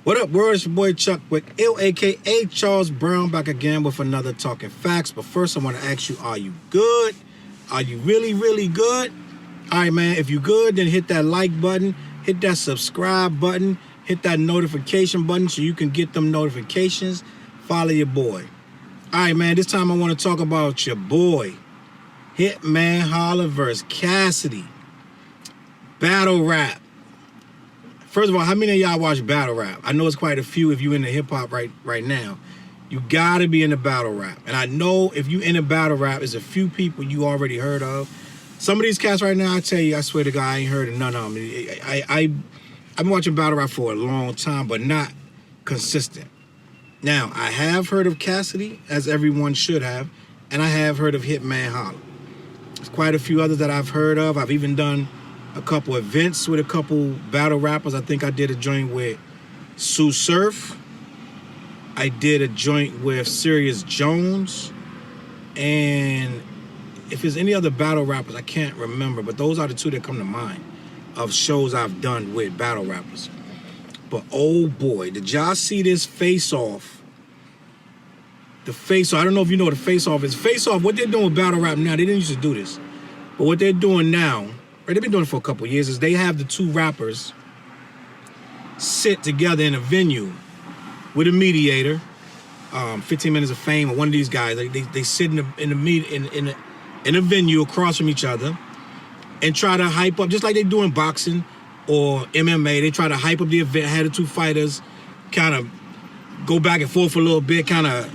What up, world? It's your boy Chuck with Ill, aka Challz Brown, back again with another Talking Facts. But first, I want to ask you, are you good? Are you really, really good? All right, man, if you good, then hit that like button, hit that subscribe button, hit that notification button so you can get them notifications. Follow your boy. All right, man, this time I want to talk about your boy, Hitman Holla versus Cassidy. Battle rap. First of all, how many of y'all watch battle rap? I know it's quite a few if you into hip-hop right now. You gotta be in the battle rap. And I know if you in a battle rap, there's a few people you already heard of. Some of these cats right now, I tell you, I swear to God, I ain't heard of none of them. I've been watching battle rap for a long time, but not consistent. Now, I have heard of Cassidy, as everyone should have, and I have heard of Hitman Holla. There's quite a few others that I've heard of. I've even done a couple events with a couple battle rappers. I think I did a joint with Sue Surf. I did a joint with Sirius Jones. And if there's any other battle rappers, I can't remember. But those are the two that come to mind of shows I've done with battle rappers. But oh boy, did y'all see this face-off? The face-off, I don't know if you know what a face-off is. Face-off, what they're doing with battle rap now, they didn't used to do this. But what they're doing now, they've been doing it for a couple of years, is they have the two rappers sit together in a venue with a mediator, 15 Minutes of Fame, or one of these guys. They sit in a venue across from each other and try to hype up, just like they do in boxing or MMA. They try to hype up the event, have the two fighters kind of go back and forth for a little bit, kind of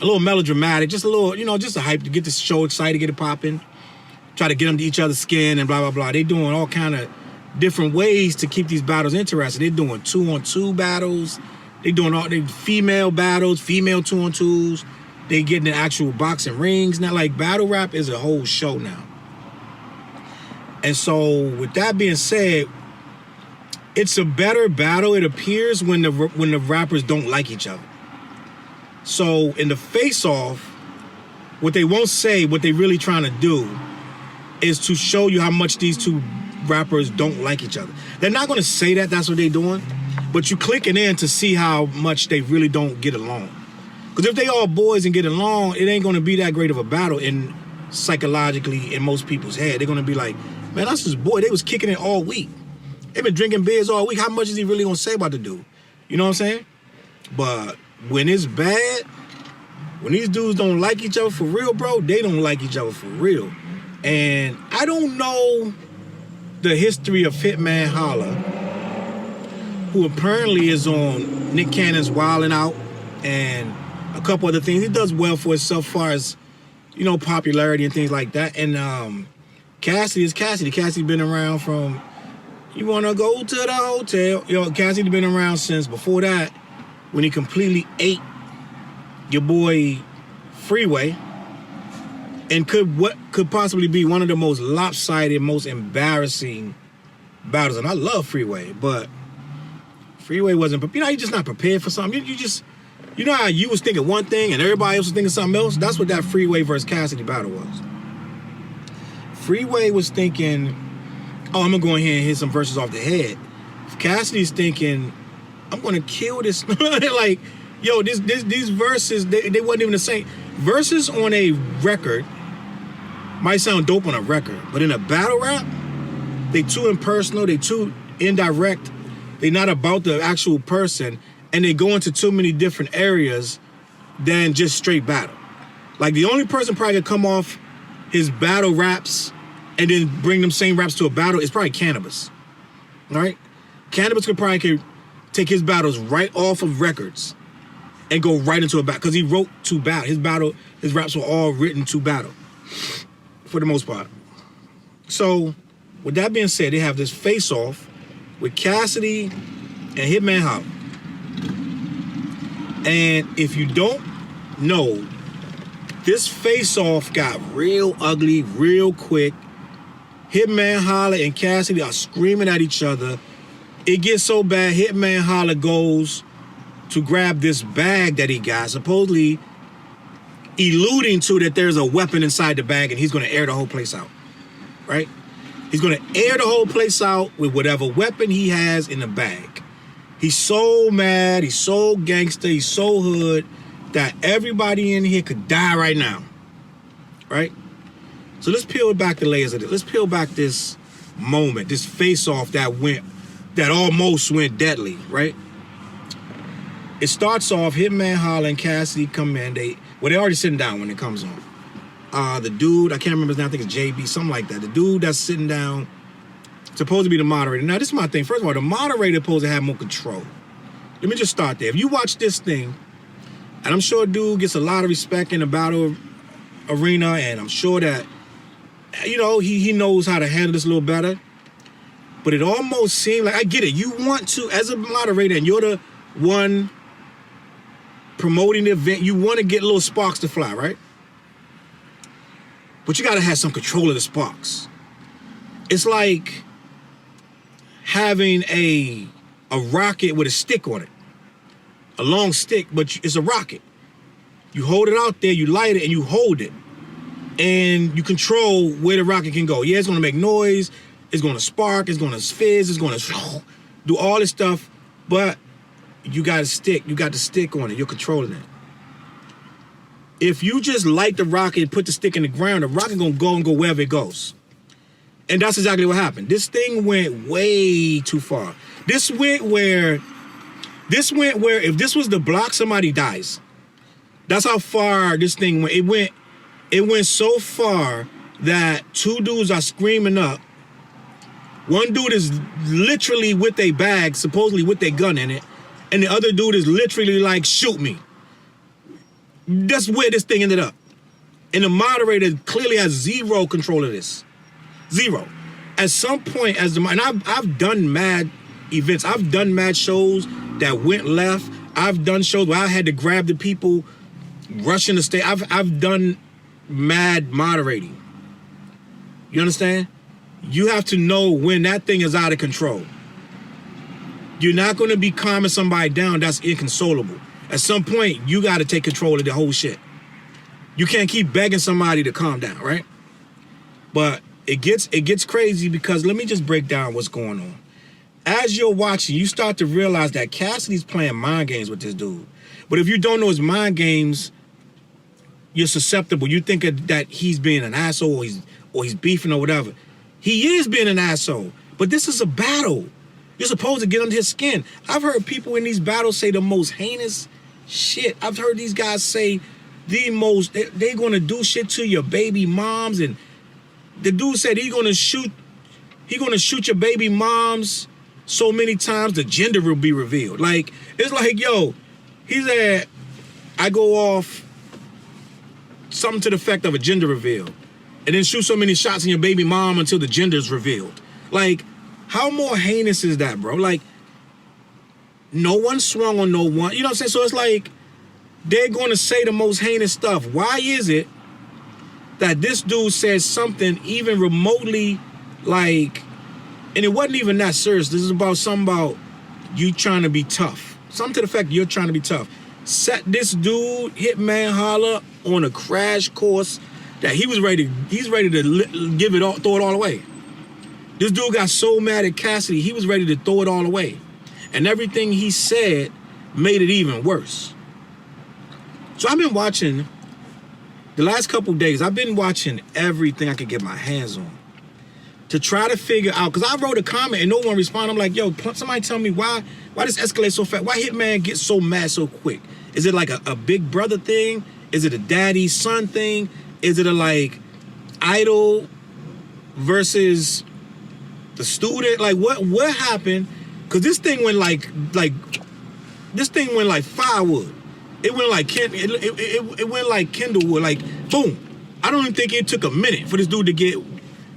a little melodramatic, just a little, you know, just a hype to get the show excited, get it popping. Try to get them to each other's skin and blah, blah, blah. They're doing all kind of different ways to keep these battles interesting. They're doing 2-on-2 battles. They're doing all the female battles, female 2-on-2s. They getting in actual boxing rings. Now, like, battle rap is a whole show now. And so, with that being said, it's a better battle, it appears, when the rappers don't like each other. So, in the face-off, what they won't say, what they really trying to do, is to show you how much these two rappers don't like each other. They're not going to say that that's what they're doing, but you clicking in to see how much they really don't get along. Because if they all boys and get along, it ain't going to be that great of a battle psychologically in most people's head. They're going to be like, man, that's his boy. They was kicking it all week. They've been drinking beers all week. How much is he really going to say about the dude? You know what I'm saying? But when it's bad, when these dudes don't like each other for real, bro, they don't like each other for real. And I don't know the history of Hitman Holla, who apparently is on Nick Cannon's Wildin' Out and a couple other things. He does well for himself as far as, you know, popularity and things like that. And Cassidy is Cassidy. Cassidy been around from, you want to go to the hotel. You know, Cassidy been around since before that, when he completely ate your boy Freeway. And what could possibly be one of the most lopsided, most embarrassing battles. And I love Freeway, but Freeway wasn't, you know, you're just not prepared for something. You know how you was thinking one thing and everybody else was thinking something else? That's what that Freeway versus Cassidy battle was. Freeway was thinking, oh, I'm going to go in here and hit some verses off the head. Cassidy's thinking, I'm going to kill this. Like, yo, these verses, they wasn't even the same. Verses on a record might sound dope on a record, but in a battle rap, they too impersonal, they too indirect, they not about the actual person, and they go into too many different areas than just straight battle. Like, the only person probably could come off his battle raps and then bring them same raps to a battle is probably Cannabis. All right? Cannabis could take his battles right off of records and go right into a battle, because he wrote to battle. His raps were all written to battle, for the most part. So, with that being said, they have this face-off with Cassidy and Hitman Holla. And if you don't know, this face-off got real ugly real quick. Hitman Holla and Cassidy are screaming at each other. It gets so bad, Hitman Holla goes to grab this bag that he got, supposedly alluding to that there's a weapon inside the bag and he's going to air the whole place out, right? He's going to air the whole place out with whatever weapon he has in the bag. He's so mad, he's so gangster, he's so hood that everybody in here could die right now, right? So let's peel back the layers of it. Let's peel back this moment, this face-off that almost went deadly, right? It starts off, Hitman Holla and Cassidy come in. They already sitting down when it comes on. The dude, I can't remember his name, I think it's JB, something like that. The dude that's sitting down, supposed to be the moderator. Now, this is my thing. First of all, the moderator supposed to have more control. Let me just start there. If you watch this thing, and I'm sure dude gets a lot of respect in the battle arena, and I'm sure that, you know, he knows how to handle this a little better. But it almost seemed like, I get it. You want to, as a moderator, and you're the one promoting the event, you want to get little sparks to fly, right? But you got to have some control of the sparks. It's like having a rocket with a stick on it. A long stick, but it's a rocket. You hold it out there, you light it, and you hold it. And you control where the rocket can go. Yeah, it's going to make noise. It's going to spark. It's going to fizz. It's going to do all this stuff. But you got a stick. You got the stick on it. You're controlling it. If you just light the rocket and put the stick in the ground, the rocket going to go wherever it goes. And that's exactly what happened. This thing went way too far. This went where if this was the block, somebody dies. That's how far this thing went. It went so far that two dudes are screaming up. One dude is literally with a bag, supposedly with a gun in it, and the other dude is literally like, shoot me. That's where this thing ended up. And the moderator clearly has zero control of this. Zero. At some point, and I've done mad events. I've done mad shows that went left. I've done shows where I had to grab the people rushing the stage. I've done mad moderating. You understand? You have to know when that thing is out of control. You're not going to be calming somebody down that's inconsolable. At some point, you got to take control of the whole shit. You can't keep begging somebody to calm down, right? But it gets crazy because let me just break down what's going on. As you're watching, you start to realize that Cassidy's playing mind games with this dude. But if you don't know his mind games, you're susceptible. You think that he's being an asshole or he's beefing or whatever. He is being an asshole. But this is a battle. You're supposed to get under his skin. I've heard people in these battles say the most heinous shit. I've heard these guys say the most, they're going to do shit to your baby moms. And the dude said he's going to shoot your baby moms so many times the gender will be revealed. Like, it's like, yo, he said, I go off something to the effect of a gender reveal and then shoot so many shots in your baby mom until the gender's revealed. Like, how more heinous is that, bro? Like, no one swung on no one. You know what I'm saying? So it's like, they're going to say the most heinous stuff. Why is it that this dude says something even remotely like, and it wasn't even that serious. This is something about you trying to be tough. Something to the effect you're trying to be tough. Set this dude, Hitman Holla, on a crash course that he's ready to give it all, throw it all away. This dude got so mad at Cassidy, he was ready to throw it all away. And everything he said made it even worse. So I've been watching, the last couple days, I've been watching everything I could get my hands on to try to figure out, because I wrote a comment and no one responded. I'm like, yo, somebody tell me why this escalate so fast? Why Hitman get so mad so quick? Is it like a big brother thing? Is it a daddy-son thing? Is it a like idol versus the student? Like what happened? Because this thing went like firewood. It went like it went like kindlewood, like boom. I don't even think it took a minute for this dude to get,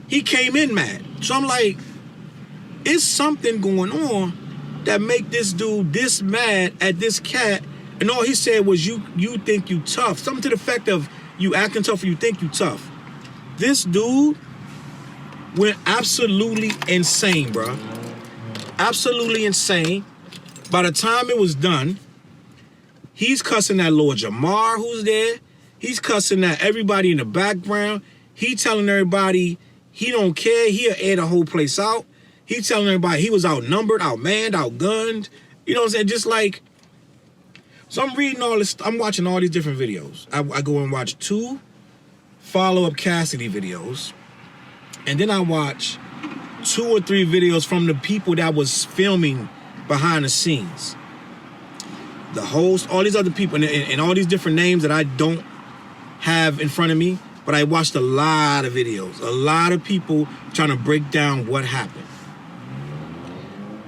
he came in mad. So I'm like, it's something going on that make this dude this mad at this cat, and all he said was you think you tough. Something to the effect of you acting tough or you think you tough. This dude went absolutely insane, bro. Absolutely insane. By the time it was done, he's cussing at Lord Jamar, who's there. He's cussing at everybody in the background. He telling everybody he don't care. He'll air the whole place out. He telling everybody he was outnumbered, outmanned, outgunned. You know what I'm saying? Just like, so I'm reading all this, I'm watching all these different videos. I go and watch 2 follow-up Cassidy videos, and then I watch 2 or 3 videos from the people that was filming behind the scenes. The host, all these other people, and all these different names that I don't have in front of me, but I watched a lot of videos, a lot of people trying to break down what happened.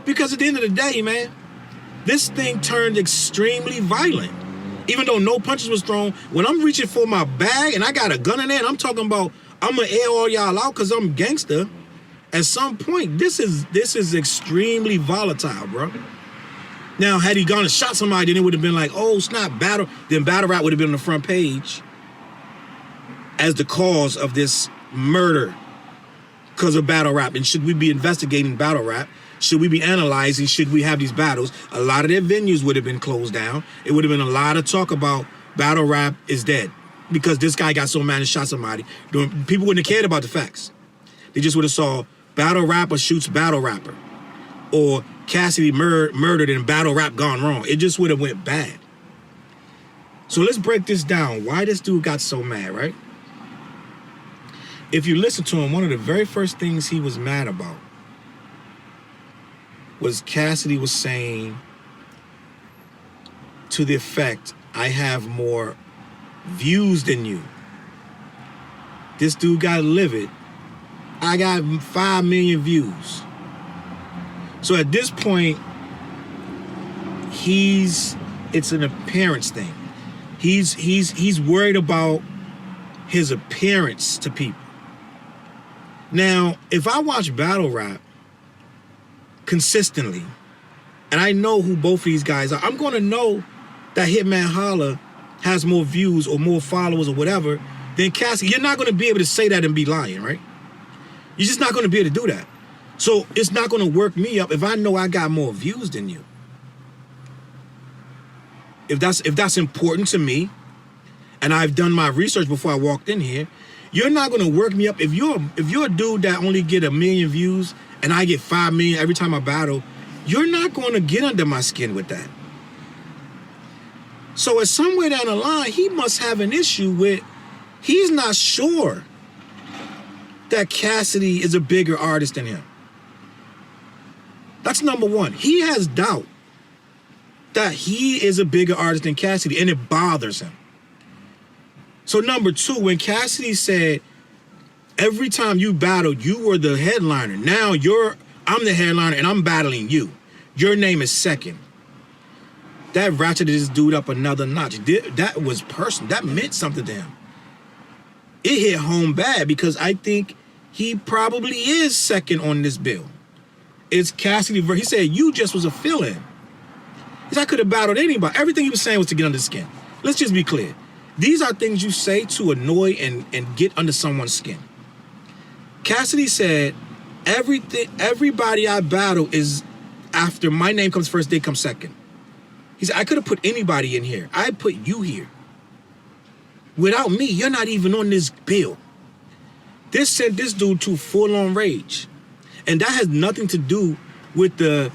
Because at the end of the day, man, this thing turned extremely violent. Even though no punches was thrown, when I'm reaching for my bag and I got a gun in there and I'm talking about I'm gonna air all y'all out because I'm gangster, at some point, this is extremely volatile, bro. Now, had he gone and shot somebody, then it would have been like, oh, snap, battle. Then battle rap would have been on the front page as the cause of this murder because of battle rap. And should we be investigating battle rap? Should we be analyzing? Should we have these battles? A lot of their venues would have been closed down. It would have been a lot of talk about battle rap is dead because this guy got so mad and shot somebody. People wouldn't have cared about the facts. They just would have saw battle rapper shoots battle rapper, or Cassidy murdered and battle rap gone wrong. It just would have went bad. So let's break this down. Why this dude got so mad, right? If you listen to him, one of the very first things he was mad about was Cassidy was saying to the effect, I have more views than you. This dude got livid. I got 5 million views. So at this point, it's an appearance thing. He's worried about his appearance to people. Now, if I watch battle rap consistently, and I know who both of these guys are, I'm gonna know that Hitman Holla has more views or more followers or whatever than Cassidy. You're not gonna be able to say that and be lying, right? You're just not gonna be able to do that. So it's not gonna work me up if I know I got more views than you. If that's important to me, and I've done my research before I walked in here, you're not gonna work me up. If you're a dude that only get 1 million views and I get 5 million every time I battle, you're not gonna get under my skin with that. So at somewhere down the line, he must have an issue with, he's not sure that Cassidy is a bigger artist than him. That's number one. He has doubt that he is a bigger artist than Cassidy, and it bothers him. So number two, when Cassidy said, every time you battled, you were the headliner. Now I'm the headliner and I'm battling you. Your name is second. That ratcheted this dude up another notch. That was personal. That meant something to him. It hit home bad because I think he probably is second on this bill. It's Cassidy. He said, you just was a fill-in. He said, I could have battled anybody. Everything he was saying was to get under the skin. Let's just be clear. These are things you say to annoy and get under someone's skin. Cassidy said, everybody I battle is after my name comes first, they come second. He said, I could have put anybody in here. I put you here. Without me, you're not even on this bill. This sent this dude to full-on rage. And that has nothing to do with the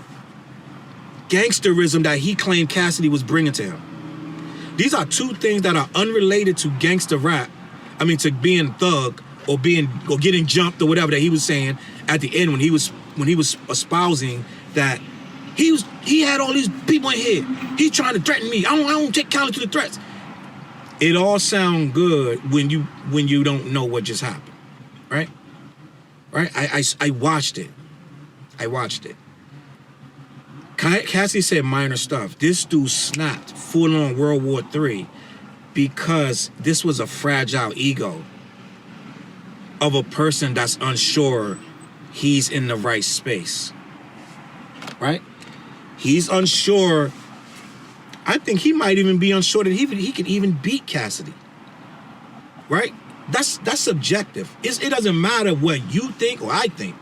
gangsterism that he claimed Cassidy was bringing to him. These are two things that are unrelated to gangster rap. I mean, to being thug or getting jumped or whatever that he was saying at the end when he was espousing that he had all these people in here. He's trying to threaten me. I don't take counter to the threats. It all sounds good when you don't know what just happened, right? Right? I watched it. Cassidy said minor stuff. This dude snapped full-on World War III because this was a fragile ego of a person that's unsure he's in the right space, right? He's unsure. I think he might even be unsure that he could even beat Cassidy, right? That's subjective. It doesn't matter what you think or I think.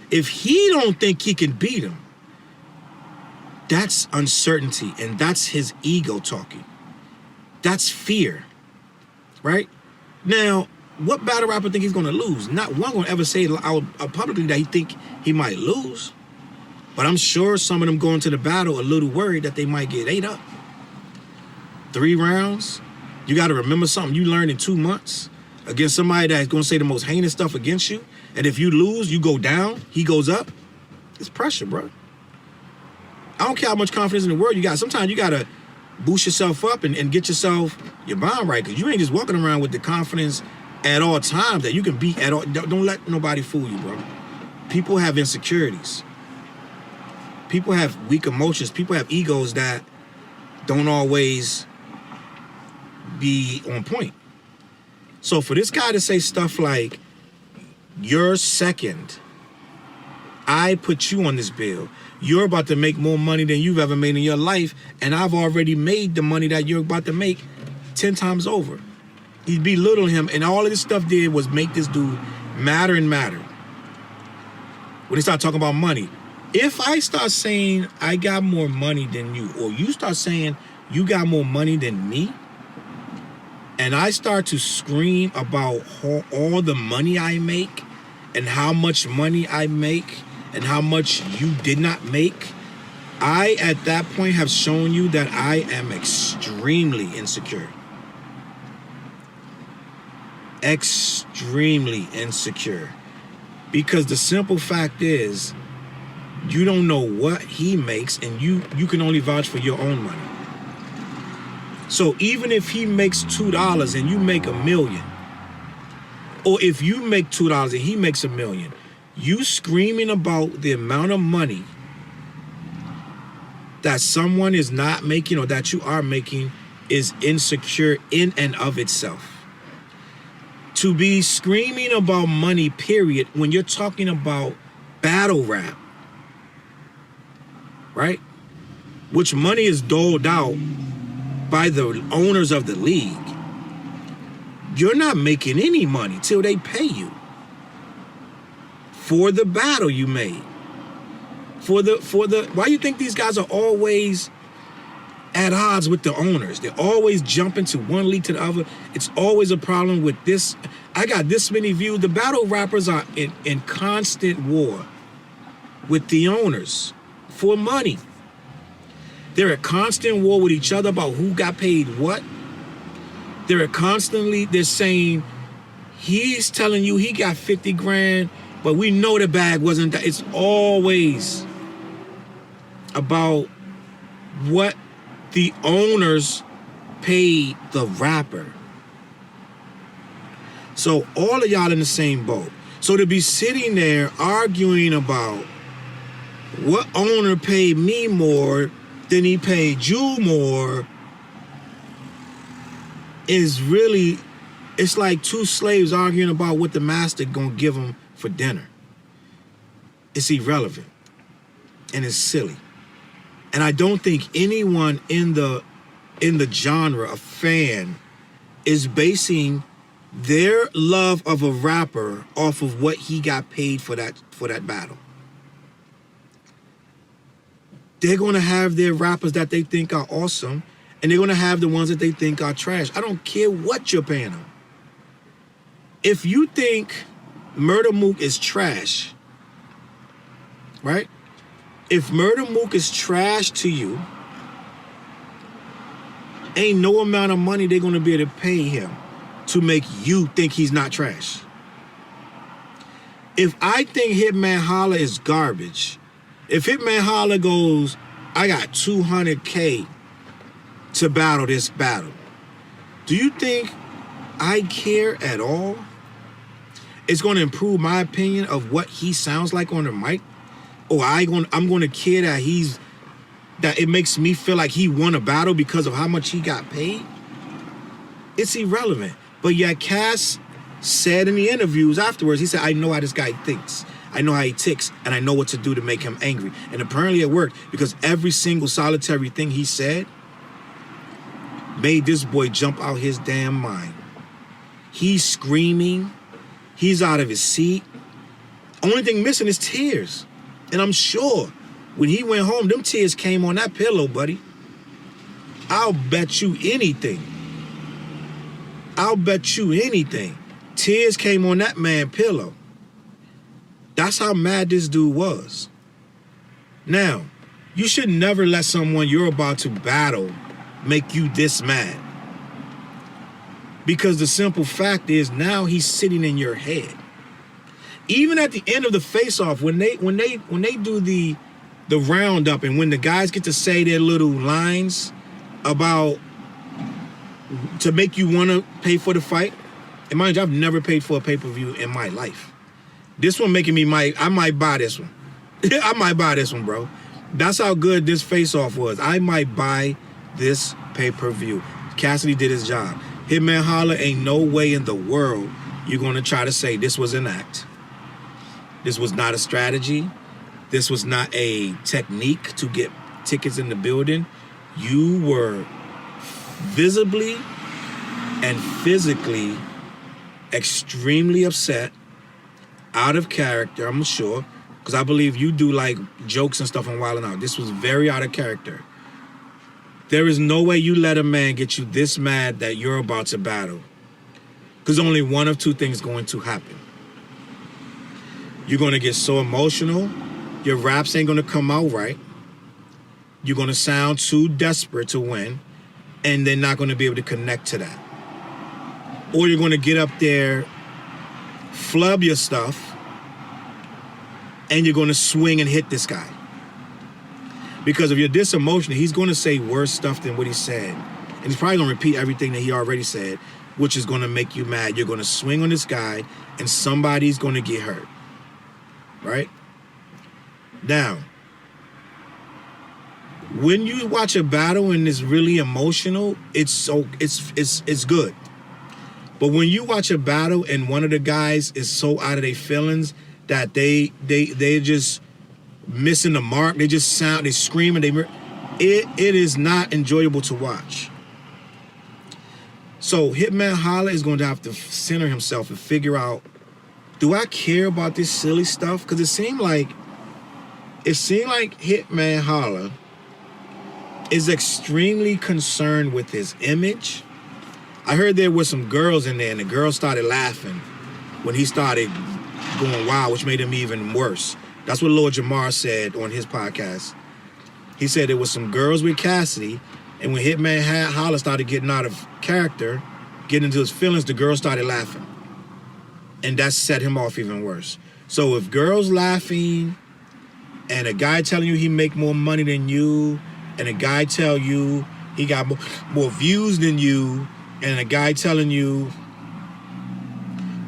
If he don't think he can beat him, that's uncertainty, and that's his ego talking. That's fear, right? Now, what battle rapper think he's gonna lose? Not one gonna ever say out publicly that he think he might lose. But I'm sure some of them going to the battle a little worried that they might get ate up. 3 rounds. You got to remember something you learned in 2 months against somebody that's going to say the most heinous stuff against you. And if you lose, you go down, he goes up. It's pressure, bro. I don't care how much confidence in the world you got. Sometimes you got to boost yourself up and get yourself your mind right, because you ain't just walking around with the confidence at all times that you can beat at all. Don't let nobody fool you, bro. People have insecurities. People have weak emotions. People have egos that don't always be on point. So for this guy to say stuff like, you're second, I put you on this bill, you're about to make more money than you've ever made in your life, and I've already made the money that you're about to make 10 times over. He belittled him, and all of this stuff did was make this dude madder and madder. When they start talking about money, if I start saying I got more money than you, or you start saying you got more money than me, and I start to scream about all the money I make and how much money I make and how much you did not make, I, at that point, have shown you that I am extremely insecure. Extremely insecure. Because the simple fact is, you don't know what he makes, and you can only vouch for your own money. So even if he makes $2 and you make $1 million, or if you make $2 and he makes $1 million, you screaming about the amount of money that someone is not making or that you are making is insecure in and of itself. To be screaming about money, period, when you're talking about battle rap, right? Which money is doled out by the owners of the league. You're not making any money till they pay you for the battle you made. Why you think these guys are always at odds with the owners? They're always jumping to one league to the other. It's always a problem with this. I got this many views. The battle rappers are in constant war with the owners for money. They're at constant war with each other about who got paid what. They're saying, he's telling you he got 50 grand, but we know the bag wasn't that. It's always about what the owners paid the rapper. So all of y'all in the same boat. So to be sitting there arguing about what owner paid me more than he paid you more is really, it's like two slaves arguing about what the master gonna give them for dinner. It's irrelevant and it's silly. And I don't think anyone in the genre, a fan, is basing their love of a rapper off of what he got paid for that battle. They're gonna have their rappers that they think are awesome, and they're gonna have the ones that they think are trash. I don't care what you're paying them. If you think Murder Mook is trash, right? If Murder Mook is trash to you, ain't no amount of money they're gonna be able to pay him to make you think he's not trash. If I think Hitman Holla is garbage, if Hitman Holla goes, I got 200K to battle this battle, do you think I care at all? It's going to improve my opinion of what he sounds like on the mic? Or I'm going to care that it makes me feel like he won a battle because of how much he got paid? It's irrelevant. But yet Cass said in the interviews afterwards, he said, I know how this guy thinks. I know how he ticks, and I know what to do to make him angry. And apparently it worked, because every single solitary thing he said made this boy jump out his damn mind. He's screaming. He's out of his seat. Only thing missing is tears. And I'm sure when he went home, them tears came on that pillow, buddy. I'll bet you anything. I'll bet you anything. Tears came on that man's pillow. That's how mad this dude was. Now, you should never let someone you're about to battle make you this mad. Because the simple fact is now he's sitting in your head. Even at the end of the face-off, when they do the roundup and when the guys get to say their little lines about to make you want to pay for the fight, and mind you, I've never paid for a pay-per-view in my life. This one making me I might buy this one. I might buy this one, bro. That's how good this face-off was. I might buy this pay-per-view. Cassidy did his job. Hitman Holla, ain't no way in the world you're going to try to say this was an act. This was not a strategy. This was not a technique to get tickets in the building. You were visibly and physically extremely upset, out of character, I'm sure, because I believe you do like jokes and stuff on Wild 'N Out. This was very out of character. There is no way you let a man get you this mad that you're about to battle, because only one of two things going to happen. You're going to get so emotional, your raps ain't going to come out right, you're going to sound too desperate to win, and they're not going to be able to connect to that. Or you're going to get up there, flub your stuff, and you're going to swing and hit this guy. Because if you're this emotional, he's going to say worse stuff than what he said. And he's probably going to repeat everything that he already said, which is going to make you mad. You're going to swing on this guy, and somebody's going to get hurt. Right? Now, when you watch a battle and it's really emotional, it's good. But when you watch a battle and one of the guys is so out of their feelings that they just missing the mark, they screaming, it is not enjoyable to watch. So Hitman Holla is going to have to center himself and figure out, do I care about this silly stuff? Because it seemed like Hitman Holla is extremely concerned with his image. I heard there were some girls in there, and the girls started laughing when he started going wild, which made him even worse. That's what Lord Jamar said on his podcast. He said there was some girls with Cassidy, and when Hitman Holla started getting out of character, getting into his feelings, the girls started laughing. And that set him off even worse. So if girls laughing, and a guy telling you he make more money than you, and a guy tell you he got more views than you, and a guy telling you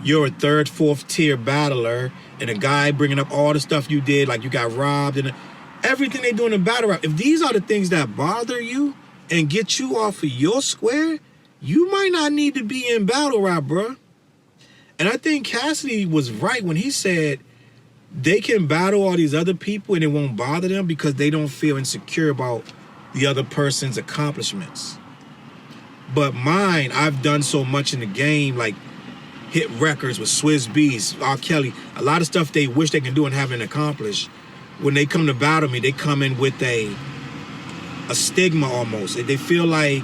you're a third, fourth tier battler, and a guy bringing up all the stuff you did, like you got robbed, and everything they do in the battle rap, if these are the things that bother you and get you off of your square, you might not need to be in battle rap, bruh. And I think Cassidy was right when he said they can battle all these other people and it won't bother them because they don't feel insecure about the other person's accomplishments. But mine, I've done so much in the game, like hit records with Swizz Beatz, R. Kelly, a lot of stuff they wish they can do and haven't accomplished. When they come to battle me, they come in with a stigma almost. They feel like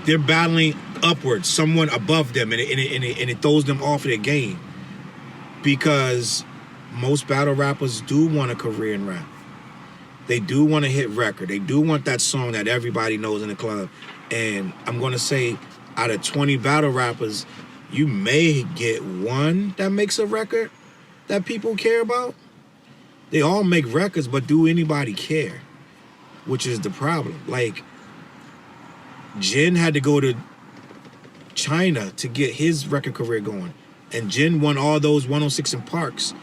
they're battling upwards, someone above them, and it throws them off of their game. Because most battle rappers do want a career in rap. They do want a hit record. They do want that song that everybody knows in the club. And I'm going to say, out of 20 battle rappers, you may get one that makes a record that people care about. They all make records, but do anybody care? Which is the problem. Like, Jin had to go to China to get his record career going. And Jin won all those 106 in Parks.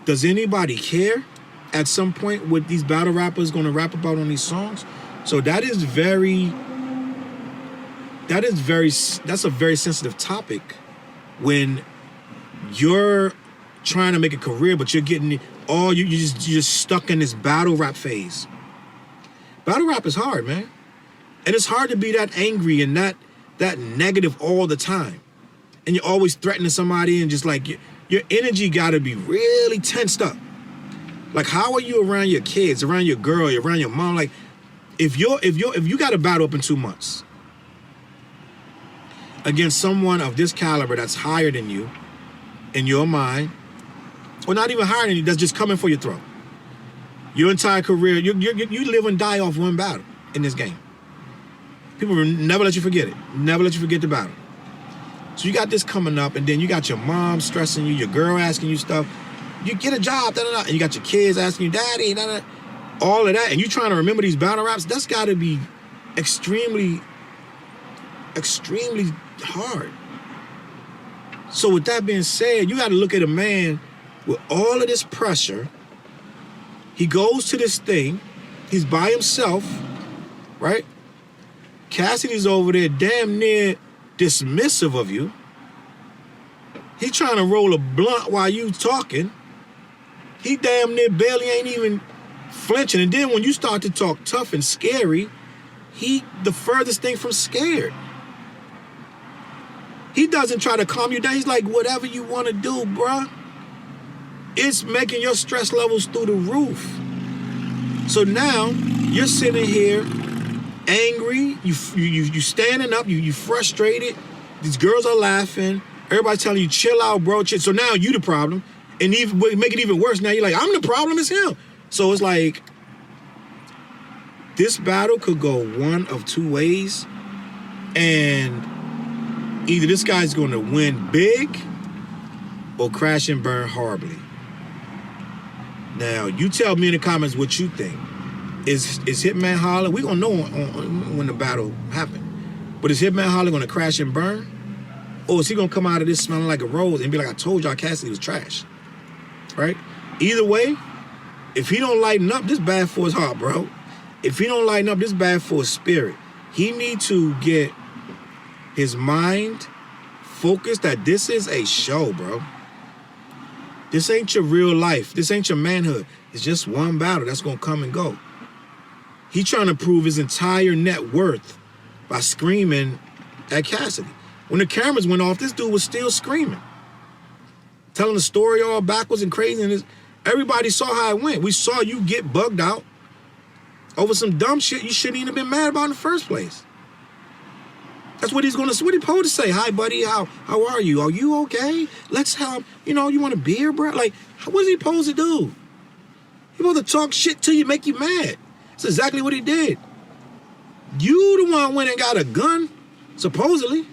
Does anybody care at some point what these battle rappers going to rap about on these songs? So that's a very sensitive topic when you're trying to make a career, but you're getting you're just stuck in this battle rap phase. Battle rap is hard, man. And it's hard to be that angry and that negative all the time. And you're always threatening somebody and just like your energy got to be really tensed up. Like, how are you around your kids, around your girl, around your mom? Like, if you got a battle up in 2 months against someone of this caliber that's higher than you in your mind, or not even higher than you, that's just coming for your throat, Your entire career, you live and die off one battle in this game. People will never let you forget it. Never let you forget the battle. So you got this coming up, and then you got your mom stressing you, your girl asking you stuff. You get a job, and you got your kids asking you, daddy, all of that, and you trying to remember these battle raps. That's got to be extremely, extremely hard. So with that being said, you got to look at a man with all of this pressure. He goes to this thing. He's by himself, right? Cassidy's over there damn near dismissive of you. He trying to roll a blunt while you talking. He damn near barely ain't even flinching. And then when you start to talk tough and scary, he the furthest thing from scared. He doesn't try to calm you down. He's like, whatever you want to do, bruh. It's making your stress levels through the roof. So now you're sitting here angry, you standing up, you frustrated. These girls are laughing. Everybody's telling you, chill out, bro. So now you the problem. And even make it even worse, now you're like, I'm the problem, it's him. So it's like, this battle could go one of two ways. And either this guy's going to win big or crash and burn horribly. Now, you tell me in the comments what you think. Is Hitman Holla? We're going to know when the battle happened. But is Hitman Holla going to crash and burn? Or is he going to come out of this smelling like a rose and be like, I told y'all Cassidy was trash? Right? Either way, if he don't lighten up, this bad for his heart, bro. If he don't lighten up, this bad for his spirit. He need to get his mind focused that this is a show, bro. This ain't your real life. This ain't your manhood. It's just one battle that's going to come and go. He trying to prove his entire net worth by screaming at Cassidy. When the cameras went off, this dude was still screaming. Telling the story all backwards and crazy. And everybody saw how it went. We saw you get bugged out over some dumb shit you shouldn't even have been mad about in the first place. That's what he's gonna say. What he supposed to say? Hi, buddy. How are you? Are you okay? Let's have, you want a beer, bro? Like, what is he supposed to do? He supposed to talk shit to you, make you mad. That's exactly what he did. You the one went and got a gun, supposedly.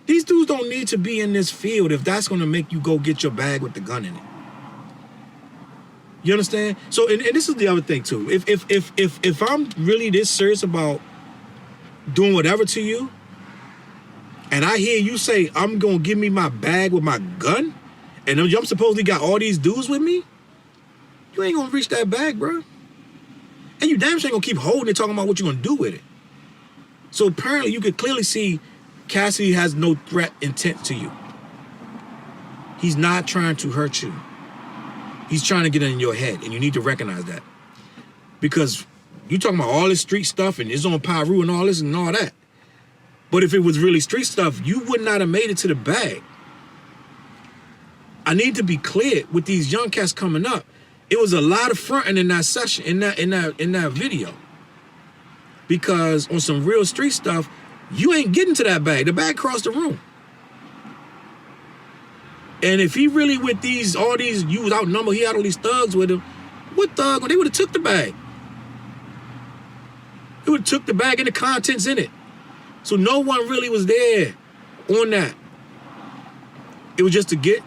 These dudes don't need to be in this field if that's gonna make you go get your bag with the gun in it. You understand? So, and this is the other thing too. If I'm really this serious about doing whatever to you, and I hear you say, I'm gonna give me my bag with my gun, and I'm supposedly got all these dudes with me, you ain't gonna reach that bag, bro. And you damn sure ain't gonna keep holding it, talking about what you're gonna do with it. So apparently you could clearly see Cassidy has no threat intent to you. He's not trying to hurt you. He's trying to get in your head, and you need to recognize that. Because you talking about all this street stuff and it's on Pyru and all this and all that. But if it was really street stuff, you would not have made it to the bag. I need to be clear with these young cats coming up. It was a lot of fronting in that session, in that video. Because on some real street stuff, you ain't getting to that bag. The bag crossed the room. And if he really with all these, you was outnumbered, he had all these thugs with him. What thug? Well, they would have took the bag. They would have took the bag and the contents in it. So no one really was there on that. It was just to get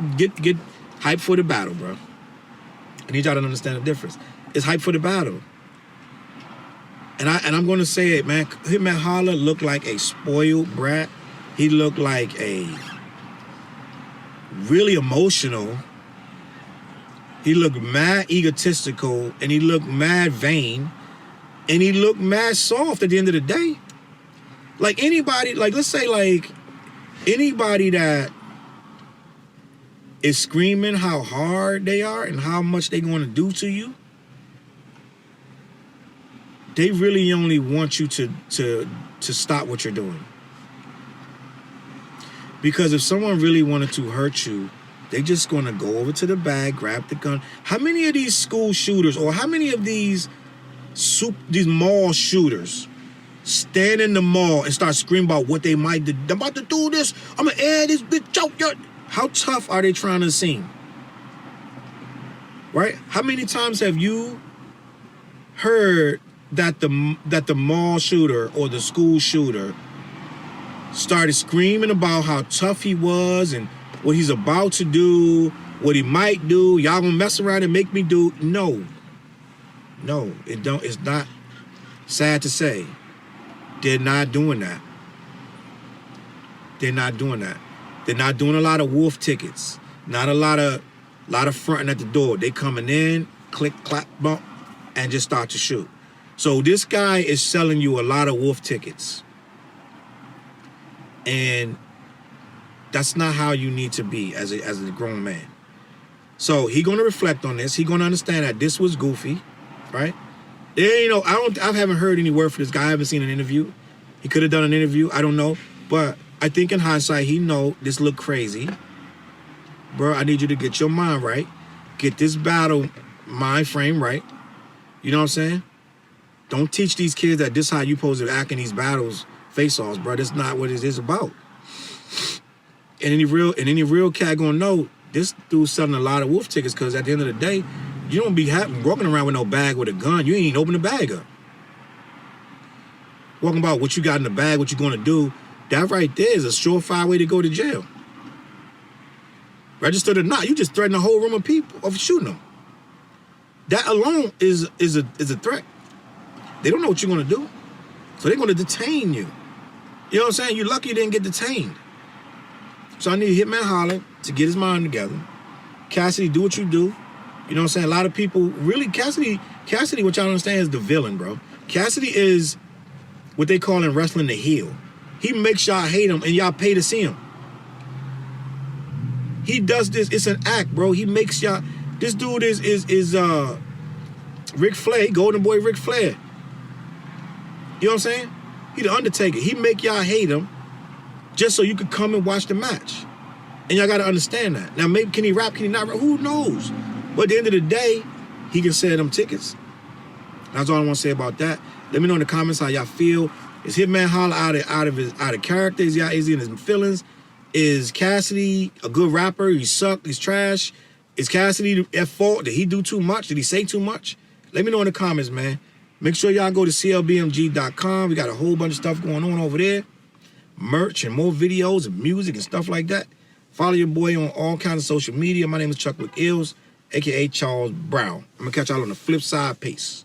hype for the battle, bro. I need y'all to understand the difference. It's hype for the battle. And I'm gonna say it, man. Hitman Holla looked like a spoiled brat. He looked like a really emotional. He looked mad egotistical, and he looked mad vain, and he looked mad soft at the end of the day. Like anybody, like let's say like anybody that is screaming how hard they are and how much they're going to do to you, they really only want you to stop what you're doing. Because if someone really wanted to hurt you, they just going to go over to the bag, grab the gun. How many of these school shooters or how many of these mall shooters stand in the mall and start screaming about what they might do? I'm about to do this. I'm going to air this bitch out. How tough are they trying to seem? right? How many times have you heard that the mall shooter or the school shooter started screaming about how tough he was and what he's about to do, what he might do? Y'all gonna mess around and make me do? No, it's not. Sad to say, they're not doing that. They're not doing that. They're not doing a lot of wolf tickets. Not a lot of fronting at the door. They coming in, click, clap, bump, and just start to shoot. So this guy is selling you a lot of wolf tickets. And that's not how you need to be as a grown man. So he gonna reflect on this. He gonna understand that this was goofy, right? You know, I haven't heard any word for this guy. I haven't seen an interview. He could have done an interview. I don't know. But I think in hindsight, he know this look crazy. Bro, I need you to get your mind right. Get this battle mind frame right. You know what I'm saying? Don't teach these kids that this is how you supposed to act in these battles, face-offs, bro. That's not what it is about. And any real cat gonna know this dude's selling a lot of wolf tickets, because at the end of the day, you don't be walking around with no bag with a gun. You ain't open the bag up. Walking about what you got in the bag, what you gonna do. That right there is a surefire way to go to jail. Registered or not, you just threaten a whole room of people of shooting them. That alone is a threat. They don't know what you're gonna do, so they're gonna detain you. You know what I'm saying? You're lucky you didn't get detained. So I need Hitman Holla to get his mind together. Cassidy, do what you do. You know what I'm saying? A lot of people really Cassidy, what y'all understand, is the villain, bro. Cassidy is what they call in wrestling the heel. He makes y'all hate him and y'all pay to see him. He does this, it's an act, bro. He makes y'all, this dude is Ric Flair, Golden Boy Ric Flair. You know what I'm saying? He the Undertaker. He make y'all hate him just so you could come and watch the match. And y'all gotta understand that. Now maybe, can he rap, can he not rap? Who knows? But at the end of the day, he can sell them tickets. That's all I want to say about that. Let me know in the comments how y'all feel. Is Hitman Holla out of character? Is he in his feelings? Is Cassidy a good rapper? He sucked. He's trash. Is Cassidy at fault? Did he do too much? Did he say too much? Let me know in the comments, man. Make sure y'all go to CLBMG.com. We got a whole bunch of stuff going on over there. Merch and more videos and music and stuff like that. Follow your boy on all kinds of social media. My name is Chuck with Ills, a.k.a. Charles Brown. I'm going to catch y'all on the flip side. Peace.